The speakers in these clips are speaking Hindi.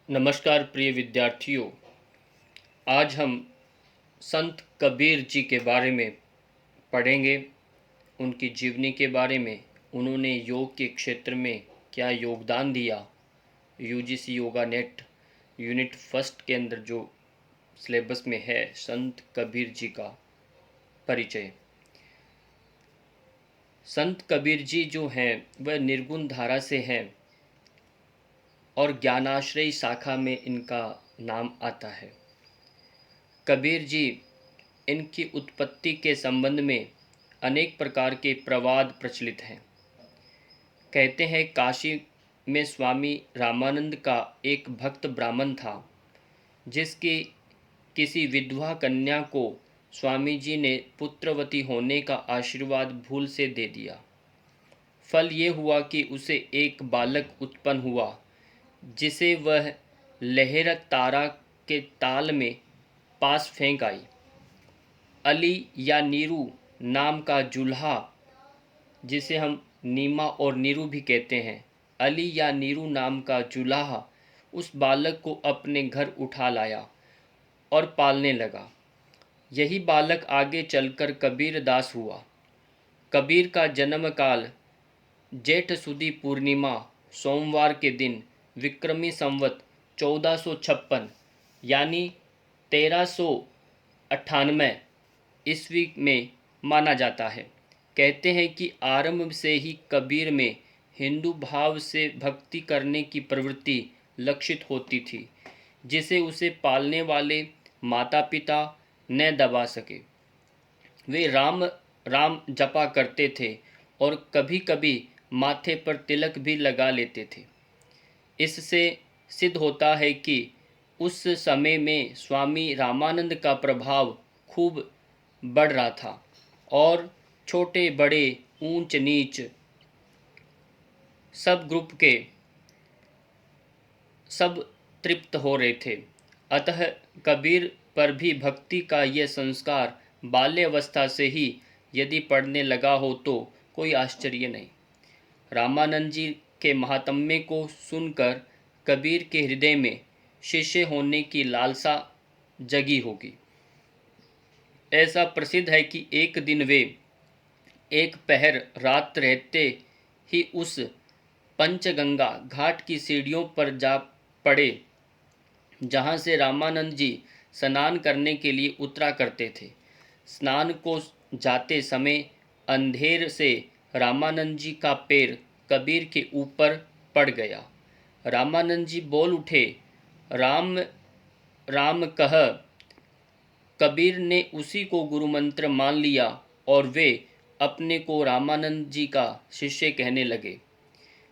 नमस्कार प्रिय विद्यार्थियों। आज हम संत कबीर जी के बारे में पढ़ेंगे। उनकी जीवनी के बारे में, उन्होंने योग के क्षेत्र में क्या योगदान दिया। UGC yoga net unit first के अंदर जो सिलेबस में है, संत कबीर जी का परिचय। संत कबीर जी जो हैं वह निर्गुण धारा से हैं और ज्ञानाश्रयी शाखा में इनका नाम आता है। कबीर जी, इनकी उत्पत्ति के संबंध में अनेक प्रकार के प्रवाद प्रचलित हैं। कहते हैं काशी में स्वामी रामानंद का एक भक्त ब्राह्मण था, जिसकी किसी विधवा कन्या को स्वामी जी ने पुत्रवती होने का आशीर्वाद भूल से दे दिया। फल ये हुआ कि उसे एक बालक उत्पन्न हुआ, जिसे वह लहर तारा के ताल में पास फेंक आई। अली या नीरू नाम का जुल्हा, जिसे हम नीमा और नीरू भी कहते हैं, अली या नीरू नाम का जुल्हा उस बालक को अपने घर उठा लाया और पालने लगा। यही बालक आगे चलकर कबीर दास हुआ। कबीर का जन्म काल जेठ सुदी पूर्णिमा सोमवार के दिन विक्रमी संवत 1456 यानी 1398 ईस्वी में माना जाता है। कहते हैं कि आरंभ से ही कबीर में हिंदू भाव से भक्ति करने की प्रवृत्ति लक्षित होती थी, जिसे उसे पालने वाले माता पिता न दबा सके। वे राम राम जपा करते थे और कभी कभी माथे पर तिलक भी लगा लेते थे। इससे सिद्ध होता है कि उस समय में स्वामी रामानंद का प्रभाव खूब बढ़ रहा था और छोटे बड़े ऊंच नीच सब ग्रुप के सब तृप्त हो रहे थे। अतः कबीर पर भी भक्ति का यह संस्कार बाल्यावस्था से ही यदि पड़ने लगा हो तो कोई आश्चर्य नहीं। रामानंद जी के महात्म्य को सुनकर कबीर के हृदय में शिष्य होने की लालसा जगी होगी। ऐसा प्रसिद्ध है कि एक दिन वे एक पहर रात रहते ही उस पंचगंगा घाट की सीढ़ियों पर जा पड़े, जहाँ से रामानंद जी स्नान करने के लिए उतरा करते थे। स्नान को जाते समय अंधेर से रामानंद जी का पैर कबीर के ऊपर पड़ गया। रामानंद जी बोल उठे, राम राम कह। कबीर ने उसी को गुरु मंत्र मान लिया और वे अपने को रामानंद जी का शिष्य कहने लगे।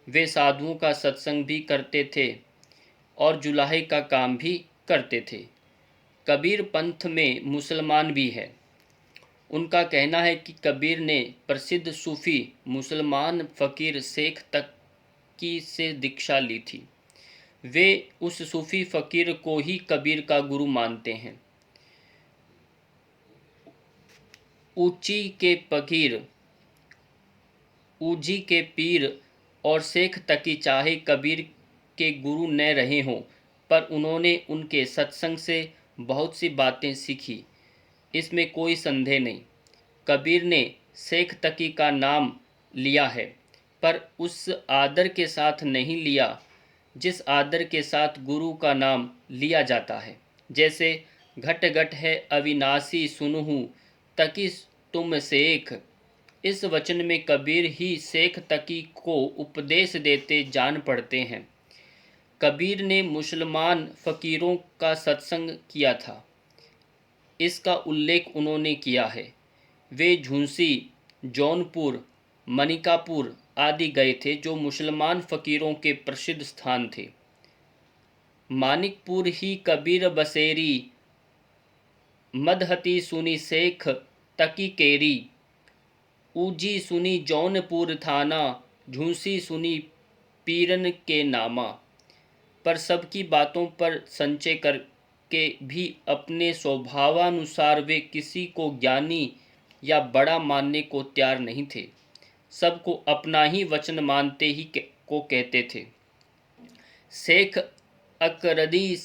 वे साधुओं का सत्संग भी करते थे और जुलाहे का काम भी करते थे। कबीर पंथ में मुसलमान भी है। उनका कहना है कि कबीर ने प्रसिद्ध सूफी मुसलमान फ़कीर शेख तकी से दीक्षा ली थी। वे उस सूफी फ़कीर को ही कबीर का गुरु मानते हैं। ऊंची के फ़कीर, ऊजी के पीर और शेख तकी चाहे कबीर के गुरु न रहे हों, पर उन्होंने उनके सत्संग से बहुत सी बातें सीखी, इसमें कोई संदेह नहीं। कबीर ने शेख तकी का नाम लिया है, पर उस आदर के साथ नहीं लिया जिस आदर के साथ गुरु का नाम लिया जाता है। जैसे घट घट है अविनाशी सुनहु तकी तुम शेख। इस वचन में कबीर ही शेख तकी को उपदेश देते जान पड़ते हैं। कबीर ने मुसलमान फ़कीरों का सत्संग किया था, इसका उल्लेख उन्होंने किया है। वे झुंसी, जौनपुर, मनिकापुर आदि गए थे, जो मुसलमान फ़कीरों के प्रसिद्ध स्थान थे। मानिकपुर ही कबीर बसेरी, मदहती सुनी शेख तकी केरी। ऊजी सुनी जौनपुर थाना, झुंसी सुनी पीरन के नामा। पर सबकी बातों पर संचय करके भी अपने स्वभावानुसार वे किसी को ज्ञानी या बड़ा मानने को तैयार नहीं थे। सबको अपना ही वचन मानते ही को कहते थे। शेख अकरदी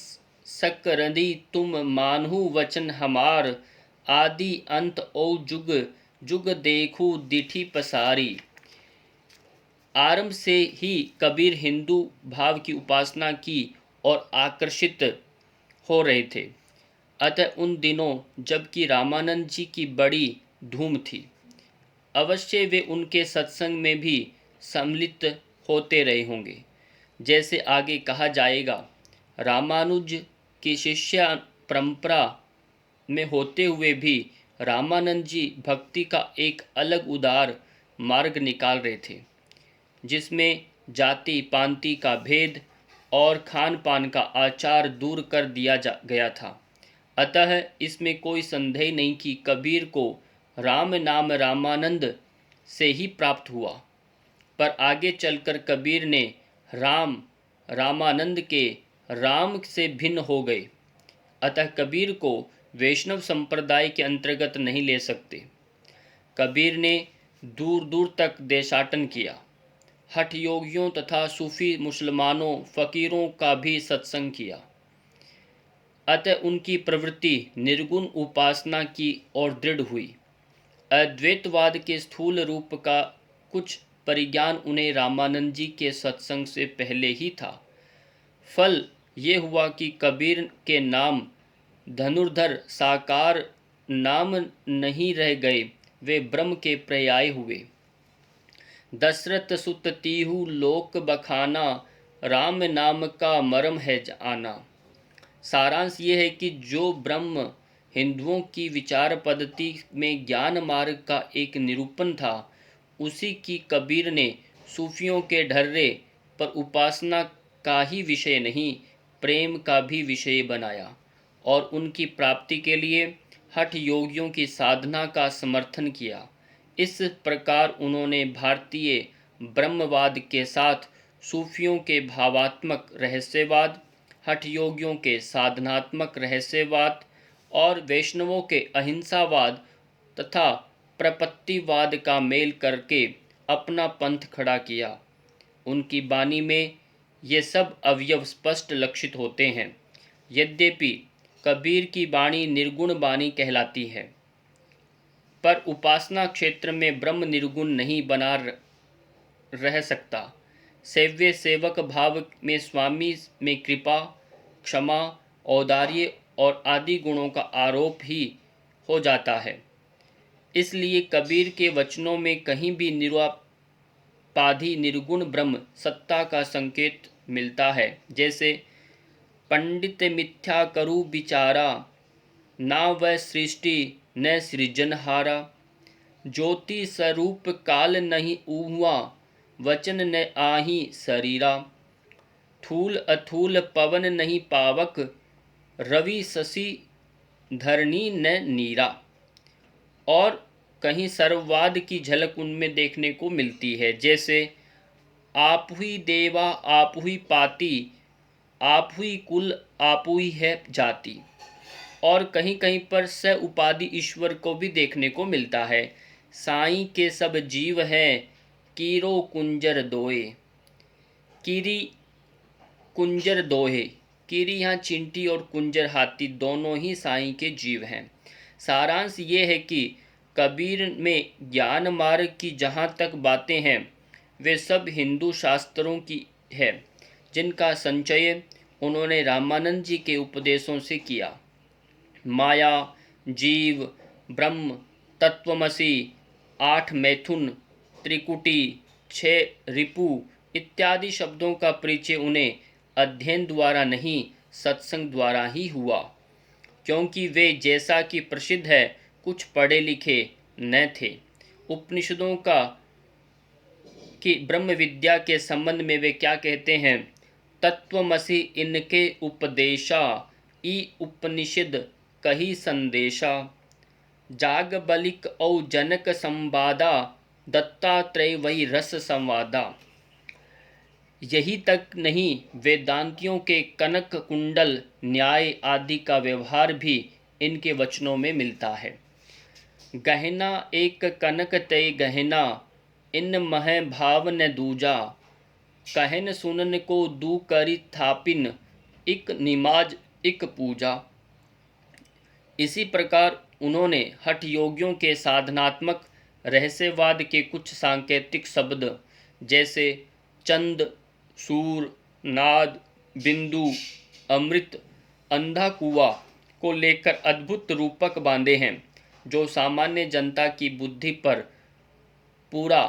सकरदी तुम मानहु वचन हमार, आदि अंत ओ जुग जुग देखू दिठी पसारी। आरंभ से ही कबीर हिंदू भाव की उपासना की और आकर्षित हो रहे थे। अतः उन दिनों जबकि रामानंद जी की बड़ी धूम थी, अवश्य वे उनके सत्संग में भी सम्मिलित होते रहे होंगे। जैसे आगे कहा जाएगा, रामानुज की शिष्य परंपरा में होते हुए भी रामानंद जी भक्ति का एक अलग उदार मार्ग निकाल रहे थे, जिसमें जाति पांति का भेद और खान पान का आचार दूर कर दिया गया था। अतः इसमें कोई संदेह नहीं कि कबीर को राम नाम रामानंद से ही प्राप्त हुआ। पर आगे चलकर कबीर ने राम रामानंद के राम से भिन्न हो गए। अतः कबीर को वैष्णव संप्रदाय के अंतर्गत नहीं ले सकते। कबीर ने दूर दूर तक देशाटन किया, हठ योगियों तथा सूफी मुसलमानों फकीरों का भी सत्संग किया। अतः उनकी प्रवृत्ति निर्गुण उपासना की ओर दृढ़ हुई। अद्वैतवाद के स्थूल रूप का कुछ परिज्ञान उन्हें रामानंद जी के सत्संग से पहले ही था। फल ये हुआ कि कबीर के नाम धनुर्धर साकार नाम नहीं रह गए, वे ब्रह्म के पर्याय हुए। दशरथ सुत तीहू लोक बखाना, राम नाम का मर्म है आना। सारांश ये है कि जो ब्रह्म हिंदुओं की विचार पद्धति में ज्ञान मार्ग का एक निरूपण था, उसी की कबीर ने सूफियों के ढर्रे पर उपासना का ही विषय नहीं, प्रेम का भी विषय बनाया और उनकी प्राप्ति के लिए हठ योगियों की साधना का समर्थन किया। इस प्रकार उन्होंने भारतीय ब्रह्मवाद के साथ सूफियों के भावात्मक रहस्यवाद, हठ योगियों के साधनात्मक रहस्यवाद और वैष्णवों के अहिंसावाद तथा प्रपत्तिवाद का मेल करके अपना पंथ खड़ा किया। उनकी वाणी में ये सब अवयव स्पष्ट लक्षित होते हैं। यद्यपि कबीर की वाणी निर्गुण वाणी कहलाती है, पर उपासना क्षेत्र में ब्रह्म निर्गुण नहीं बना रह सकता। सेव्य सेवक भाव में स्वामी में कृपा, क्षमा, औदार्य और आदि गुणों का आरोप ही हो जाता है। इसलिए कबीर के वचनों में कहीं भी निरुपाधि निर्गुण ब्रह्म सत्ता का संकेत मिलता है। जैसे पंडित मिथ्या करु विचारा, ना वह सृष्टि न सृजनहारा। ज्योति स्वरूप काल नहीं ऊहुआ, वचन न आही शरीरा। थूल अथूल पवन नहीं पावक, रवि शशि धरणी न नीरा। और कहीं सर्ववाद की झलक उनमें देखने को मिलती है। जैसे आप ही देवा आप ही पाती, आप ही कुल आप ही है जाति। और कहीं कहीं पर स उपाधि ईश्वर को भी देखने को मिलता है। साईं के सब जीव हैं, कीरो कुंजर दोए। कीरी कुंजर दोहे। कीरी यहाँ चिंटी और कुंजर हाथी दोनों ही साईं के जीव हैं। सारांश ये है कि कबीर में ज्ञान मार्ग की जहाँ तक बातें हैं, वे सब हिंदू शास्त्रों की है, जिनका संचय उन्होंने रामानंद जी के उपदेशों से किया। माया, जीव, ब्रह्म, तत्वमसि, 8 मैथुन, त्रिकुटी, 6 रिपु इत्यादि शब्दों का परिचय उन्हें अध्ययन द्वारा नहीं, सत्संग द्वारा ही हुआ। क्योंकि वे, जैसा कि प्रसिद्ध है, कुछ पढ़े लिखे न थे। उपनिषदों का कि ब्रह्म विद्या के संबंध में वे क्या कहते हैं? तत्वमसि इनके उपदेशा, ई उपनिषद कही संदेशा। जागबलिक औ जनक संवादा, दत्तात्रेय वही रस संवादा। यही तक नहीं, वेदांतियों के कनक कुंडल न्याय आदि का व्यवहार भी इनके वचनों में मिलता है। गहना एक कनक तय गहना, इन मह भाव न दूजा। कहन सुनन को दू करी थापिन, एक निमाज एक पूजा। इसी प्रकार उन्होंने हठ योगियों के साधनात्मक रहस्यवाद के कुछ सांकेतिक शब्द जैसे चंद, सूर, नाद, बिंदु, अमृत, अंधा कुआं को लेकर अद्भुत रूपक बांधे हैं, जो सामान्य जनता की बुद्धि पर पूरा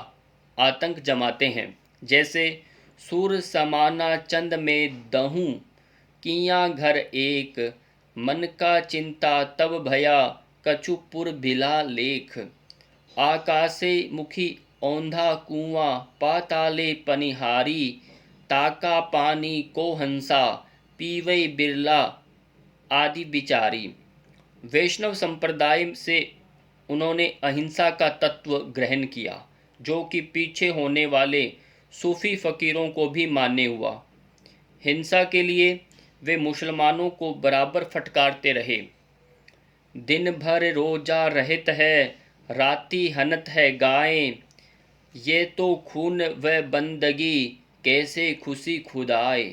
आतंक जमाते हैं। जैसे सूर समाना चंद में दहूं, किया घर एक, मन का चिंता तब भया, कछुपुर भिला लेख। आकाशे मुखी औंधा कुआं, पाताले पनिहारी, ताका पानी को हंसा, पीवै बिरला आदि विचारी। वैष्णव संप्रदाय से उन्होंने अहिंसा का तत्व ग्रहण किया, जो कि पीछे होने वाले सूफी फकीरों को भी मान्य हुआ। हिंसा के लिए वे मुसलमानों को बराबर फटकारते रहे। दिन भर रोजा रहत है, राती हनत है गायें, ये तो खून व बंदगी, कैसे खुशी खुदाए।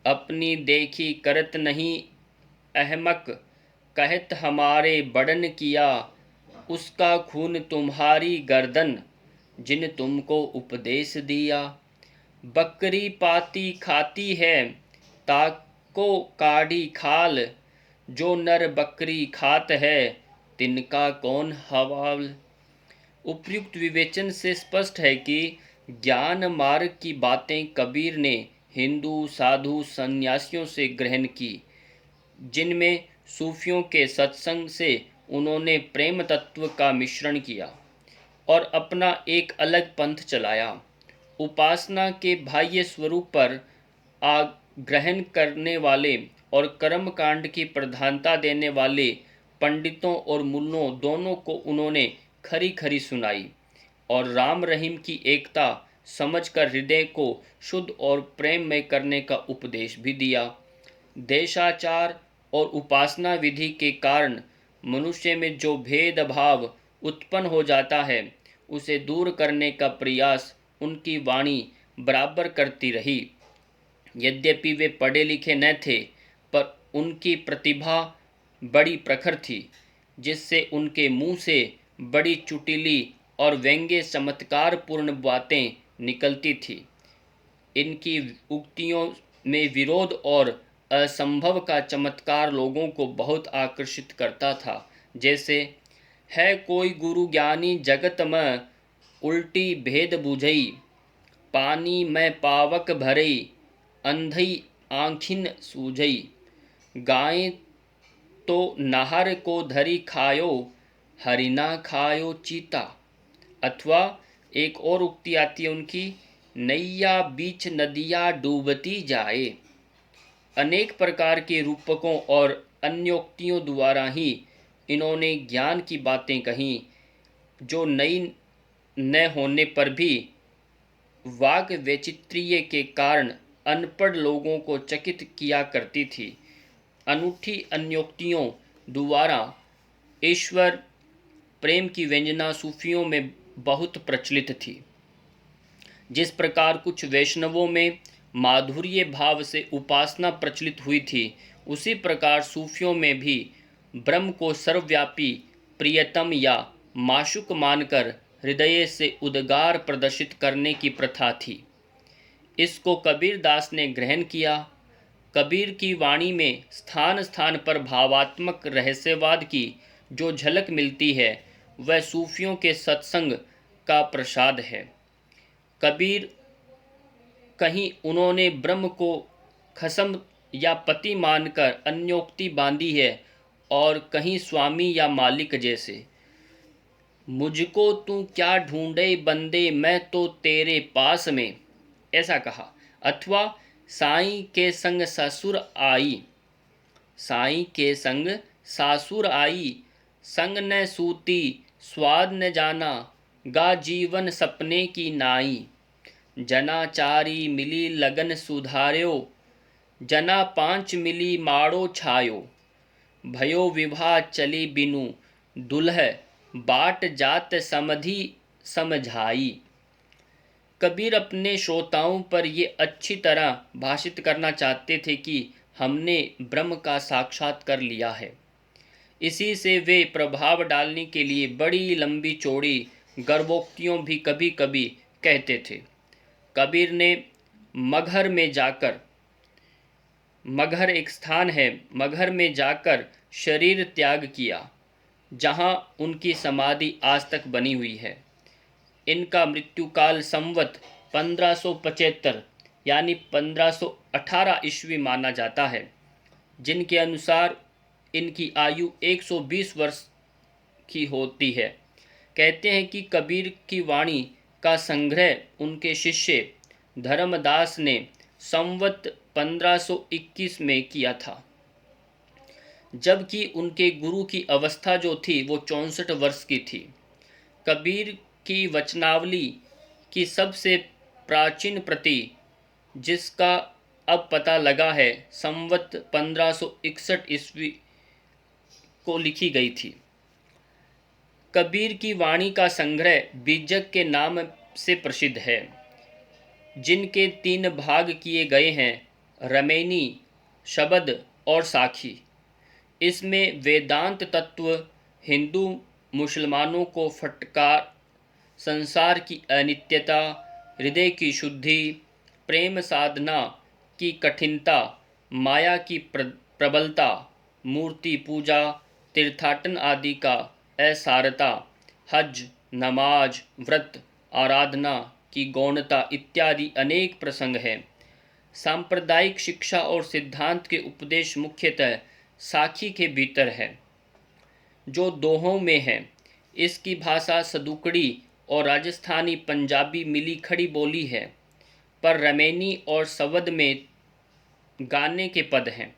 अपनी देखी करत नहीं अहमक, कहत हमारे बड़न किया, उसका खून तुम्हारी गर्दन, जिन तुमको उपदेश दिया। बकरी पाती खाती है, ताको काढ़ी खाल, जो नर बकरी खात है, तिनका कौन हवाल। उपयुक्त विवेचन से स्पष्ट है कि ज्ञान मार्ग की बातें कबीर ने हिंदू साधु सन्यासियों से ग्रहण की, जिनमें सूफियों के सत्संग से उन्होंने प्रेम तत्व का मिश्रण किया और अपना एक अलग पंथ चलाया। उपासना के बाह्य स्वरूप पर आग्रहण करने वाले और कर्म कांड की प्रधानता देने वाले पंडितों और मुल्लों दोनों को उन्होंने खरी खरी सुनाई और राम रहीम की एकता समझकर हृदय को शुद्ध और प्रेम में करने का उपदेश भी दिया। देशाचार और उपासना विधि के कारण मनुष्य में जो भेदभाव उत्पन्न हो जाता है, उसे दूर करने का प्रयास उनकी वाणी बराबर करती रही। यद्यपि वे पढ़े लिखे न थे, पर उनकी प्रतिभा बड़ी प्रखर थी, जिससे उनके मुंह से बड़ी चुटीली और व्यंग्य चमत्कारपूर्ण बातें निकलती थी। इनकी उक्तियों में विरोध और असंभव का चमत्कार लोगों को बहुत आकर्षित करता था। जैसे है कोई गुरु ज्ञानी जगत में, उल्टी भेद बुझई, पानी में पावक भरई, अंधई आँखिन सूझई। गाय तो नहर को धरी खायो, हरिना खायो चीता। अथवा एक और उक्ति आती है उनकी, नैया बीच नदिया डूबती जाए। अनेक प्रकार के रूपकों और अन्योक्तियों द्वारा ही इन्होंने ज्ञान की बातें कहीं, जो नई न होने पर भी वाक वैचित्र्य के कारण अनपढ़ लोगों को चकित किया करती थी। अनूठी अन्योक्तियों द्वारा ईश्वर प्रेम की व्यंजना सूफियों में बहुत प्रचलित थी। जिस प्रकार कुछ वैष्णवों में माधुर्य भाव से उपासना प्रचलित हुई थी, उसी प्रकार सूफियों में भी ब्रह्म को सर्वव्यापी, प्रियतम या माशुक मानकर हृदय से उद्गार प्रदर्शित करने की प्रथा थी। इसको कबीर दास ने ग्रहण किया। कबीर की वाणी में स्थान स्थान पर भावात्मक रहस्यवाद की जो झलक मिलती है, वह सूफियों के सत्संग का प्रसाद है। कबीर कहीं उन्होंने ब्रह्म को खसम या पति मानकर अन्योक्ति बांधी है और कहीं स्वामी या मालिक जैसे, मुझको तू क्या ढूंढे बंदे, मैं तो तेरे पास में, ऐसा कहा। अथवा साईं के संग ससुर आई, साईं के संग सासुर आई, संग न सूती स्वाद न जाना, गा जीवन सपने की नाई। जनाचारी मिली लगन सुधार्यो, जना पांच मिली माड़ो छायो। भयो विवाह चली बिनु, दुल्ह बाट जात समधि समझाई। कबीर अपने श्रोताओं पर ये अच्छी तरह भाषित करना चाहते थे कि हमने ब्रह्म का साक्षात कर लिया है। इसी से वे प्रभाव डालने के लिए बड़ी लंबी चौड़ी गर्भोक्तियों भी कभी कभी कहते थे। कबीर ने मगहर में जाकर, मगहर एक स्थान है, मगहर में जाकर शरीर त्याग किया, जहाँ उनकी समाधि आज तक बनी हुई है। इनका मृत्युकाल संवत 1575 यानी 1518 ईस्वी माना जाता है, जिनके अनुसार इनकी आयु 120 वर्ष की होती है। कहते हैं कि कबीर की वाणी का संग्रह उनके शिष्य धर्मदास ने संवत 1521 में किया था, जबकि उनके गुरु की अवस्था जो थी वो 64 वर्ष की थी। कबीर की वचनावली की सबसे प्राचीन प्रति, जिसका अब पता लगा है, संवत 1561 ईस्वी को लिखी गई थी। कबीर की वाणी का संग्रह बीजक के नाम से प्रसिद्ध है, जिनके 3 भाग किए गए हैं, रमैनी, शबद और साखी। इसमें वेदांत तत्व, हिंदू मुसलमानों को फटकार, संसार की अनित्यता, हृदय की शुद्धि, प्रेम साधना की कठिनता, माया की प्रबलता, मूर्ति पूजा, तीर्थाटन आदि का असारता, हज, नमाज, व्रत, आराधना की गौणता इत्यादि अनेक प्रसंग हैं। सांप्रदायिक शिक्षा और सिद्धांत के उपदेश मुख्यतः साखी के भीतर है, जो दोहों में है। इसकी भाषा सदुकड़ी और राजस्थानी पंजाबी मिली खड़ी बोली है, पर रमैनी और सवद में गाने के पद हैं,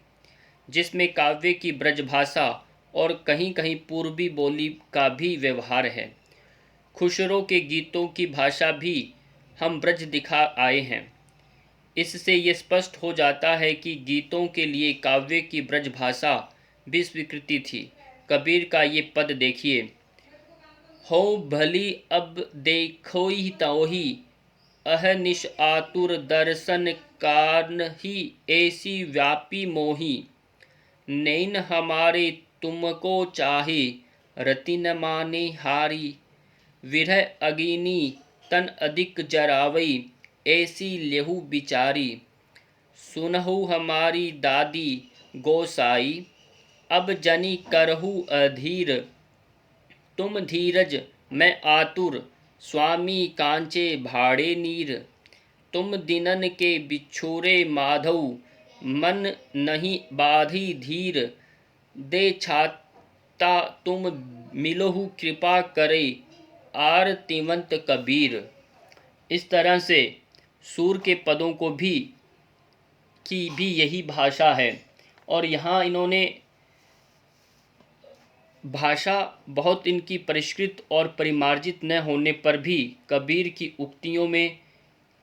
जिसमें काव्य की ब्रजभाषा और कहीं कहीं पूर्वी बोली का भी व्यवहार है। खुशरो के गीतों की भाषा भी हम ब्रज दिखा आए हैं। इससे ये स्पष्ट हो जाता है कि गीतों के लिए काव्य की ब्रजभाषा भी स्वीकृति थी। कबीर का ये पद देखिए, हो भली अब देखोहि तोहि, अहनिश आतुर दर्शन कान्हि ऐसी व्यापी मोही, नैन हमारे तुमको चाहे, रति न माने हारी, विरह अगिनी तन अधिक जरावई, ऐसी लेहू बिचारी, सुनहु हमारी दादी गोसाई, अब जनी करहु अधीर, तुम धीरज मैं आतुर, स्वामी कांचे भाड़े नीर, तुम दिनन के बिछोरे माधव, मन नहीं बाधी धीर, दे छाता तुम मिलहु कृपा करे, आरतिवंत कबीर। इस तरह से सूर के पदों को भी यही भाषा है। और यहाँ इन्होंने भाषा बहुत इनकी परिष्कृत और परिमार्जित न होने पर भी कबीर की उक्तियों में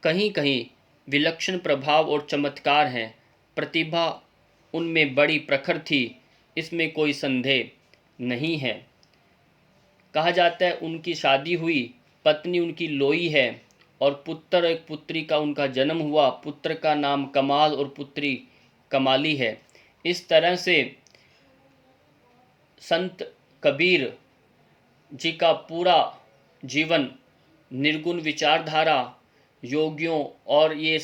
कहीं कहीं विलक्षण प्रभाव और चमत्कार हैं। प्रतिभा उनमें बड़ी प्रखर थी, इसमें कोई संदेह नहीं है। कहा जाता है उनकी शादी हुई, पत्नी उनकी लोई है और पुत्र एक पुत्री का उनका जन्म हुआ। पुत्र का नाम कमाल और पुत्री कमाली है। इस तरह से संत कबीर जी का पूरा जीवन निर्गुण विचारधारा, योगियों और ये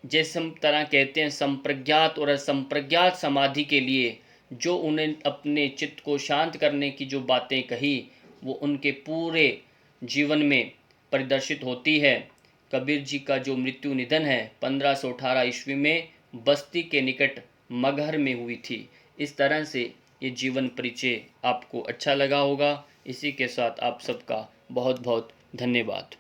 जैसे हम तरह कहते हैं संप्रज्ञात और असंप्रज्ञात समाधि के लिए जो उन्हें अपने चित्त को शांत करने की जो बातें कही, वो उनके पूरे जीवन में प्रदर्शित होती है। कबीर जी का जो मृत्यु निधन है 1518 ईस्वी में बस्ती के निकट मगहर में हुई थी। इस तरह से ये जीवन परिचय आपको अच्छा लगा होगा। इसी के साथ आप सबका बहुत बहुत धन्यवाद।